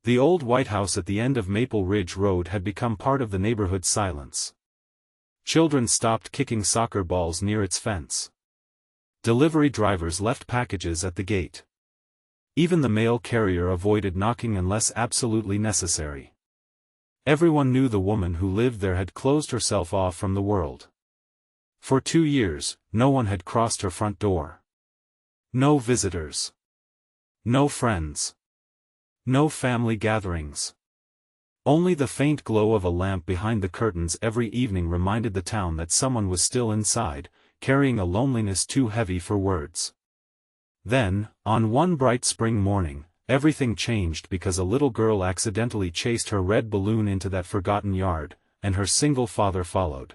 The old White House at the end of Maple Ridge Road had become part of the neighborhood's silence. Children stopped kicking soccer balls near its fence. Delivery drivers left packages at the gate. Even the mail carrier avoided knocking unless absolutely necessary. Everyone knew the woman who lived there had closed herself off from the world. For 2 years, no one had crossed her front door. No visitors. No friends. No family gatherings. Only the faint glow of a lamp behind the curtains every evening reminded the town that someone was still inside, carrying a loneliness too heavy for words. Then, on one bright spring morning, everything changed because a little girl accidentally chased her red balloon into that forgotten yard, and her single father followed.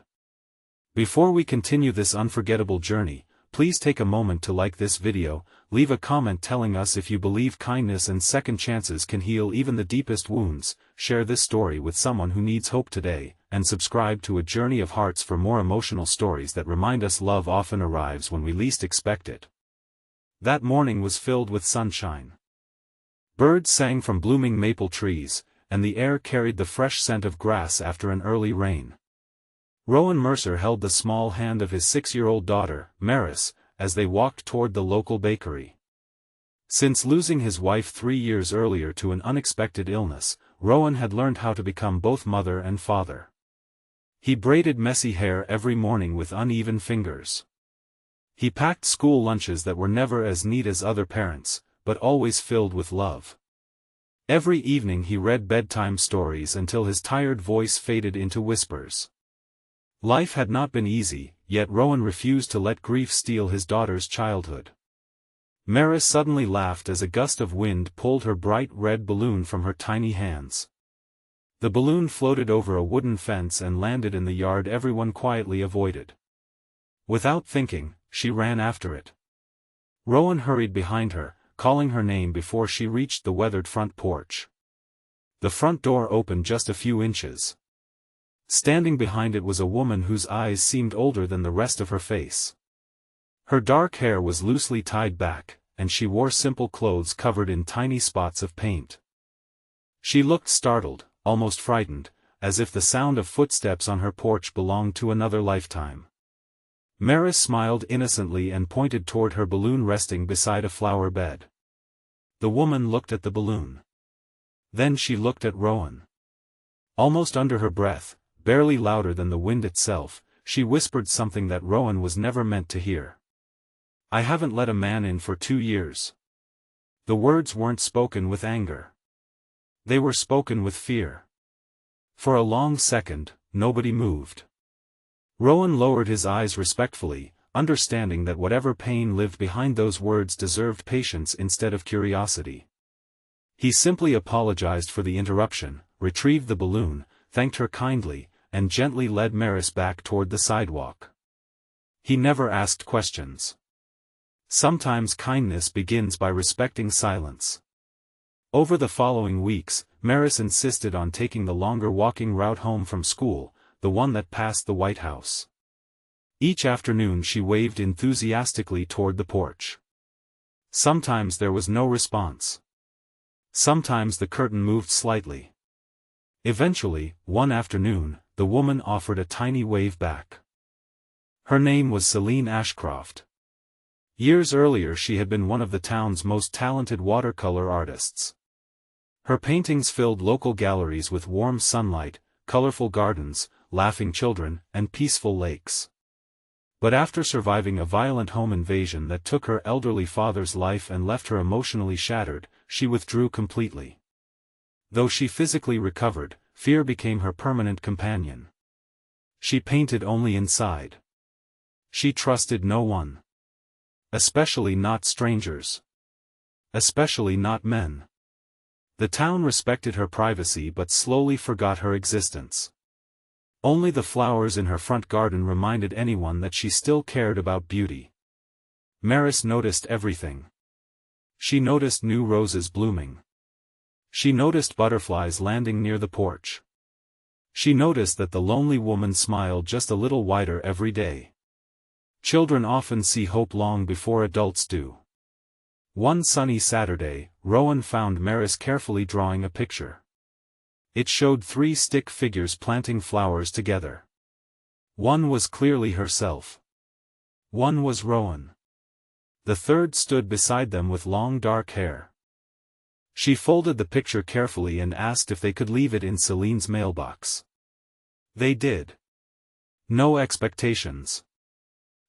Before we continue this unforgettable journey, please take a moment to like this video, leave a comment telling us if you believe kindness and second chances can heal even the deepest wounds, share this story with someone who needs hope today, and subscribe to A Journey of Hearts for more emotional stories that remind us love often arrives when we least expect it. That morning was filled with sunshine. Birds sang from blooming maple trees, and the air carried the fresh scent of grass after an early rain. Rowan Mercer held the small hand of his 6-year-old daughter, Maris, as they walked toward the local bakery. Since losing his wife 3 years earlier to an unexpected illness, Rowan had learned how to become both mother and father. He braided messy hair every morning with uneven fingers. He packed school lunches that were never as neat as other parents, but always filled with love. Every evening he read bedtime stories until his tired voice faded into whispers. Life had not been easy, yet Rowan refused to let grief steal his daughter's childhood. Maris suddenly laughed as a gust of wind pulled her bright red balloon from her tiny hands. The balloon floated over a wooden fence and landed in the yard everyone quietly avoided. Without thinking, she ran after it. Rowan hurried behind her, calling her name before she reached the weathered front porch. The front door opened just a few inches. Standing behind it was a woman whose eyes seemed older than the rest of her face. Her dark hair was loosely tied back, and she wore simple clothes covered in tiny spots of paint. She looked startled, almost frightened, as if the sound of footsteps on her porch belonged to another lifetime. Maris smiled innocently and pointed toward her balloon resting beside a flower bed. The woman looked at the balloon. Then she looked at Rowan. Almost under her breath, barely louder than the wind itself, she whispered something that Rowan was never meant to hear. "I haven't let a man in for 2 years." The words weren't spoken with anger. They were spoken with fear. For a long second, nobody moved. Rowan lowered his eyes respectfully, understanding that whatever pain lived behind those words deserved patience instead of curiosity. He simply apologized for the interruption, retrieved the balloon, thanked her kindly, and gently led Maris back toward the sidewalk. He never asked questions. Sometimes kindness begins by respecting silence. Over the following weeks, Maris insisted on taking the longer walking route home from school, the one that passed the White House. Each afternoon she waved enthusiastically toward the porch. Sometimes there was no response. Sometimes the curtain moved slightly. Eventually, one afternoon, the woman offered a tiny wave back. Her name was Celine Ashcroft. Years earlier she had been one of the town's most talented watercolor artists. Her paintings filled local galleries with warm sunlight, colorful gardens, laughing children, and peaceful lakes. But after surviving a violent home invasion that took her elderly father's life and left her emotionally shattered, she withdrew completely. Though she physically recovered, fear became her permanent companion. She painted only inside. She trusted no one. Especially not strangers. Especially not men. The town respected her privacy but slowly forgot her existence. Only the flowers in her front garden reminded anyone that she still cared about beauty. Maris noticed everything. She noticed new roses blooming. She noticed butterflies landing near the porch. She noticed that the lonely woman smiled just a little wider every day. Children often see hope long before adults do. One sunny Saturday, Rowan found Maris carefully drawing a picture. It showed 3 stick figures planting flowers together. One was clearly herself. One was Rowan. The third stood beside them with long dark hair. She folded the picture carefully and asked if they could leave it in Celine's mailbox. They did. No expectations.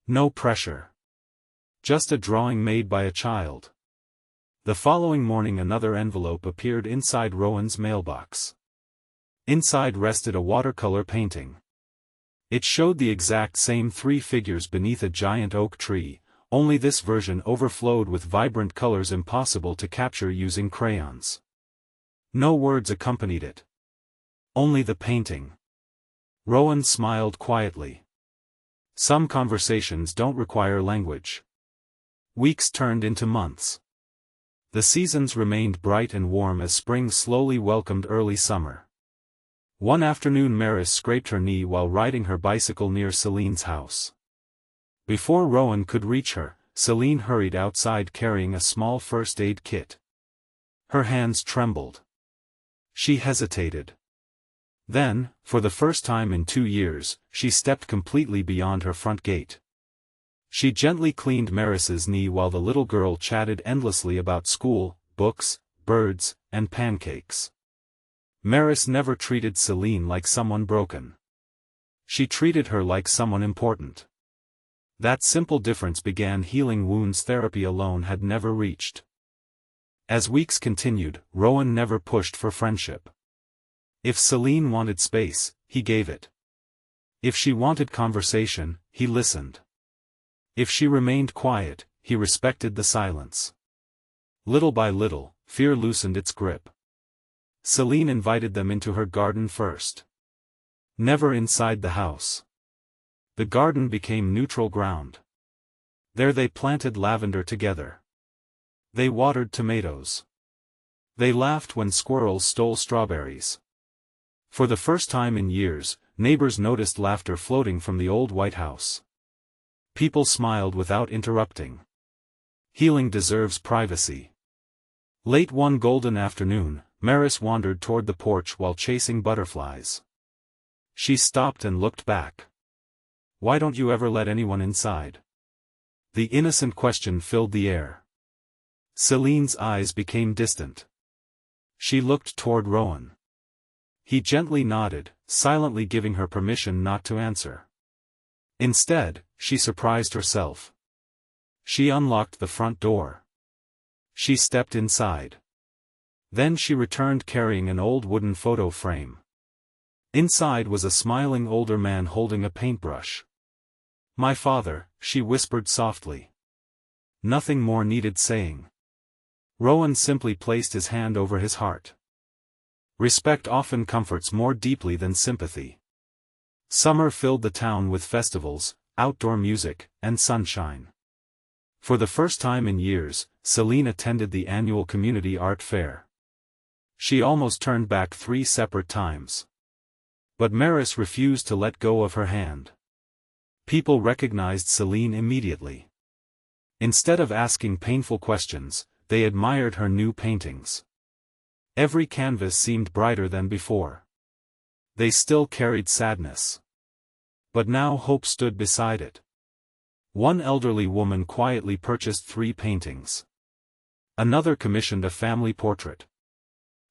No pressure. Just a drawing made by a child. The following morning another envelope appeared inside Rowan's mailbox. Inside rested a watercolor painting. It showed the exact same 3 figures beneath a giant oak tree, only this version overflowed with vibrant colors impossible to capture using crayons. No words accompanied it. Only the painting. Rowan smiled quietly. Some conversations don't require language. Weeks turned into months. The seasons remained bright and warm as spring slowly welcomed early summer. One afternoon Maris scraped her knee while riding her bicycle near Celine's house. Before Rowan could reach her, Celine hurried outside carrying a small first aid kit. Her hands trembled. She hesitated. Then, for the first time in 2 years, she stepped completely beyond her front gate. She gently cleaned Maris's knee while the little girl chatted endlessly about school, books, birds, and pancakes. Maris never treated Celine like someone broken. She treated her like someone important. That simple difference began healing wounds therapy alone had never reached. As weeks continued, Rowan never pushed for friendship. If Celine wanted space, he gave it. If she wanted conversation, he listened. If she remained quiet, he respected the silence. Little by little, fear loosened its grip. Celine invited them into her garden first. Never inside the house. The garden became neutral ground. There they planted lavender together. They watered tomatoes. They laughed when squirrels stole strawberries. For the first time in years, neighbors noticed laughter floating from the old White House. People smiled without interrupting. Healing deserves privacy. Late one golden afternoon, Maris wandered toward the porch while chasing butterflies. She stopped and looked back. "Why don't you ever let anyone inside?" The innocent question filled the air. Celine's eyes became distant. She looked toward Rowan. He gently nodded, silently giving her permission not to answer. Instead, she surprised herself. She unlocked the front door. She stepped inside. Then she returned carrying an old wooden photo frame. Inside was a smiling older man holding a paintbrush. "My father," she whispered softly. Nothing more needed saying. Rowan simply placed his hand over his heart. Respect often comforts more deeply than sympathy. Summer filled the town with festivals, outdoor music, and sunshine. For the first time in years, Celine attended the annual community art fair. She almost turned back 3 separate times. But Maris refused to let go of her hand. People recognized Celine immediately. Instead of asking painful questions, they admired her new paintings. Every canvas seemed brighter than before. They still carried sadness. But now hope stood beside it. One elderly woman quietly purchased 3 paintings. Another commissioned a family portrait.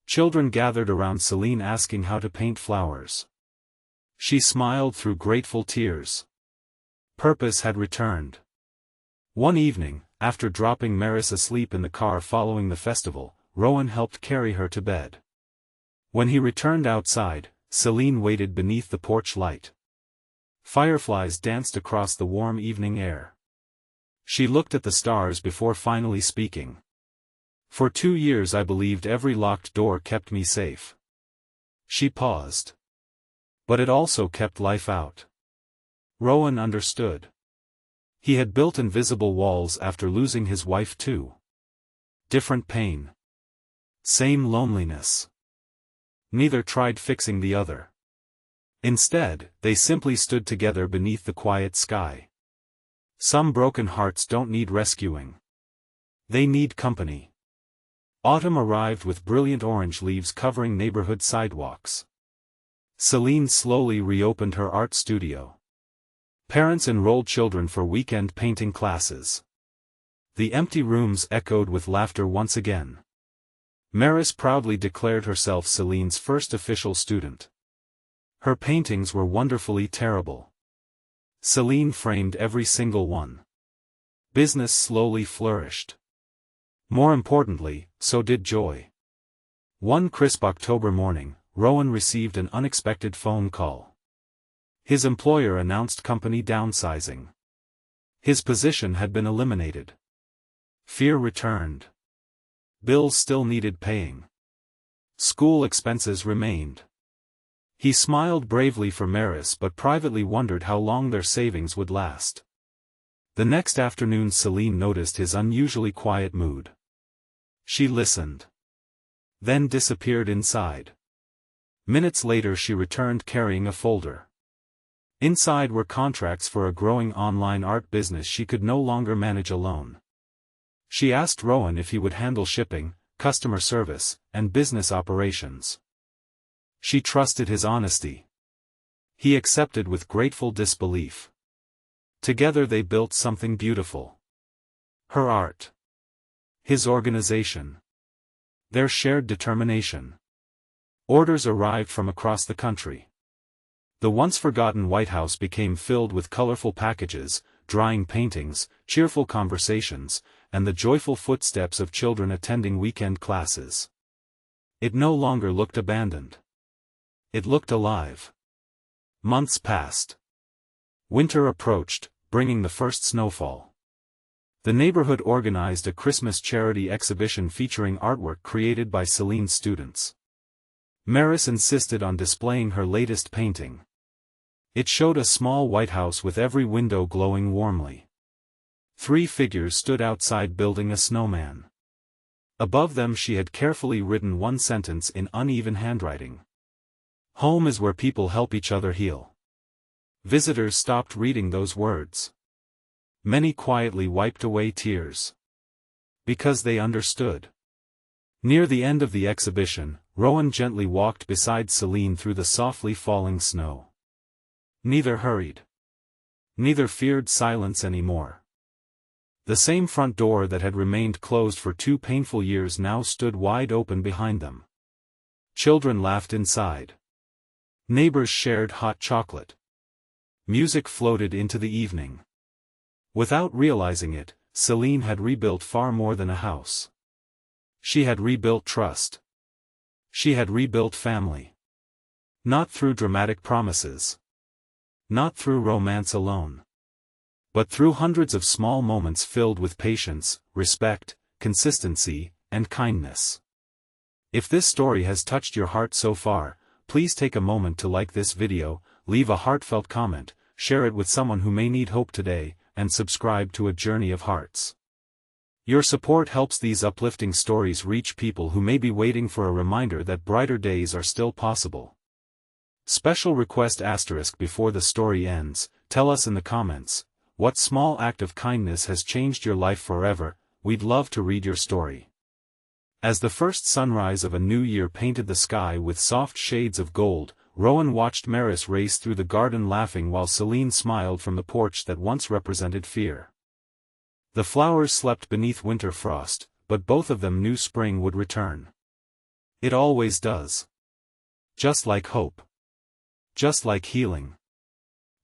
Children gathered around Celine asking how to paint flowers. She smiled through grateful tears. Purpose had returned. One evening, after dropping Maris asleep in the car following the festival, Rowan helped carry her to bed. When he returned outside, Celine waited beneath the porch light. Fireflies danced across the warm evening air. She looked at the stars before finally speaking. "For 2 years I believed every locked door kept me safe." She paused. But it also kept life out. Rowan understood. He had built invisible walls after losing his wife too. Different pain. Same loneliness. Neither tried fixing the other. Instead, they simply stood together beneath the quiet sky. Some broken hearts don't need rescuing. They need company. Autumn arrived with brilliant orange leaves covering neighborhood sidewalks. Celine slowly reopened her art studio. Parents enrolled children for weekend painting classes. The empty rooms echoed with laughter once again. Maris proudly declared herself Celine's first official student. Her paintings were wonderfully terrible. Celine framed every single one. Business slowly flourished. More importantly, so did joy. One crisp October morning, Rowan received an unexpected phone call. His employer announced company downsizing. His position had been eliminated. Fear returned. Bills still needed paying. School expenses remained. He smiled bravely for Maris but privately wondered how long their savings would last. The next afternoon Celine noticed his unusually quiet mood. She listened. Then disappeared inside. Minutes later she returned carrying a folder. Inside were contracts for a growing online art business she could no longer manage alone. She asked Rowan if he would handle shipping, customer service, and business operations. She trusted his honesty. He accepted with grateful disbelief. Together they built something beautiful. Her art. His organization. Their shared determination. Orders arrived from across the country. The once forgotten White House became filled with colorful packages, drying paintings, cheerful conversations, and the joyful footsteps of children attending weekend classes. It no longer looked abandoned. It looked alive. Months passed. Winter approached, bringing the first snowfall. The neighborhood organized a Christmas charity exhibition featuring artwork created by Celine's students. Maris insisted on displaying her latest painting. It showed a small White House with every window glowing warmly. 3 figures stood outside building a snowman. Above them she had carefully written one sentence in uneven handwriting. Home is where people help each other heal. Visitors stopped reading those words. Many quietly wiped away tears. Because they understood. Near the end of the exhibition, Rowan gently walked beside Celine through the softly falling snow. Neither hurried. Neither feared silence anymore. The same front door that had remained closed for 2 painful years now stood wide open behind them. Children laughed inside. Neighbors shared hot chocolate. Music floated into the evening. Without realizing it, Celine had rebuilt far more than a house. She had rebuilt trust. She had rebuilt family. Not through dramatic promises. Not through romance alone. But through hundreds of small moments filled with patience, respect, consistency, and kindness. If this story has touched your heart so far, please take a moment to like this video, leave a heartfelt comment, share it with someone who may need hope today, and subscribe to A Journey of Hearts. Your support helps these uplifting stories reach people who may be waiting for a reminder that brighter days are still possible. Special request * before the story ends, tell us in the comments, what small act of kindness has changed your life forever. We'd love to read your story. As the first sunrise of a new year painted the sky with soft shades of gold, Rowan watched Maris race through the garden laughing while Celine smiled from the porch that once represented fear. The flowers slept beneath winter frost, but both of them knew spring would return. It always does. Just like hope. Just like healing.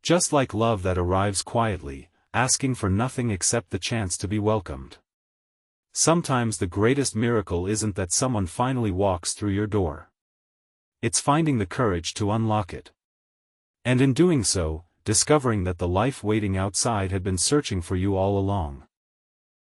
Just like love that arrives quietly, asking for nothing except the chance to be welcomed. Sometimes the greatest miracle isn't that someone finally walks through your door. It's finding the courage to unlock it. And in doing so, discovering that the life waiting outside had been searching for you all along.